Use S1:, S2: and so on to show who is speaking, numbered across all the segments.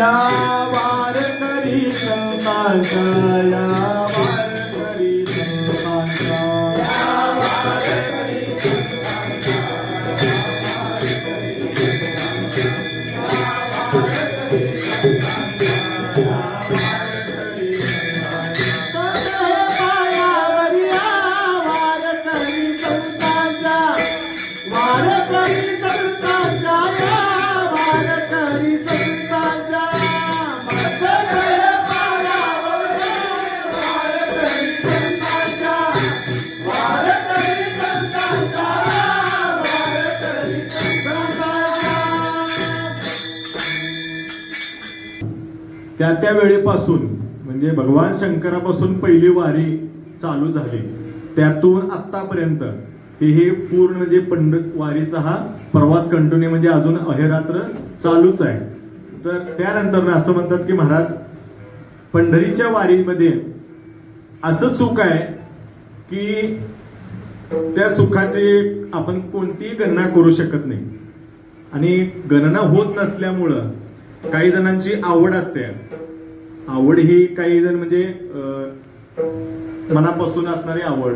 S1: या वारकरी संतांच्या, या वारकरी संतांच्या, या वारकरी संतांच्या, त्या वेळेपासून म्हणजे भगवान शंकरापासून पहिली वारी चालू झाली, त्यातून आतापर्यंत ते हे पूर्ण म्हणजे पंढरपूर वारीचा हा प्रवास कंटिन्यू म्हणजे अजून अहेरात्र चालूच आहे. तर त्यानंतर असं म्हणतात की महाराज पंढरीच्या वारीमध्ये असं सुख आहे की त्या सुखाची आपण कोणतीही गणना करू शकत नाही, आणि गणना होत नसल्यामुळं काही जणांची आवड असते. आवड ही काही जण म्हणजे मनापासून असणारी आवड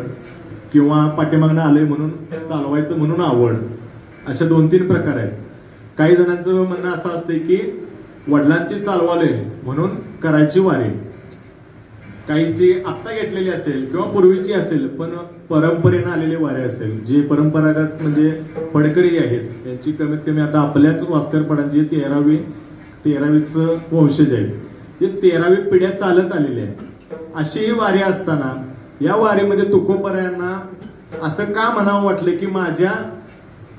S1: किंवा पाठीमागणं आलंय म्हणून चालवायचं म्हणून आवड, अशा 2-3 प्रकार आहेत. काही जणांचं म्हणणं असं असते की वडिलांची चालवाले म्हणून करायची वारी, काहीची आत्ता घेतलेली असेल किंवा पूर्वीची असेल पण परंपरेनं आलेली वारी असेल, जे परंपरागत म्हणजे फडकरी आहेत त्यांची कमीत कमी आता आपल्याच वास्करपडांची 13वीच वंशज आहेत, ते 13वी पिढ्या चालत आलेले आहेत. अशी ही वारी असताना या वारीमध्ये तुकोबरायांना असं का म्हणावं वाटलं की माझ्या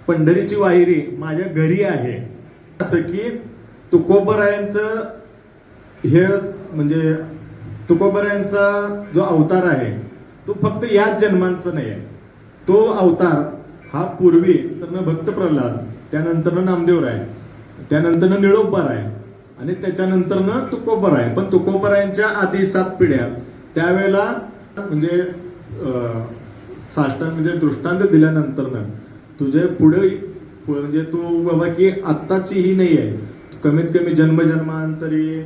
S1: पंढरीची वारी माझ्या घरी आहे, असं की तुकोबरायांचं हे म्हणजे तुकोबरायांचा जो अवतार आहे तो फक्त याच जन्मांचा नाही आहे. तो अवतार हा पूर्वी तर भक्त प्रल्हाद, त्यानंतर नामदेवराय, त्यानंतर निळोबार आहे आणि त्याच्यानंतर तुकोबर आहे. पण तुकोबरायांच्या आधी 7 पिढ्या त्यावेळेला म्हणजे साष्टांग म्हणजे दृष्टांत दिल्यानंतर तुझे पुढे म्हणजे तू बाबा की आत्ताची ही नाही आहे, कमीत कमी जन्मजन्मांतरी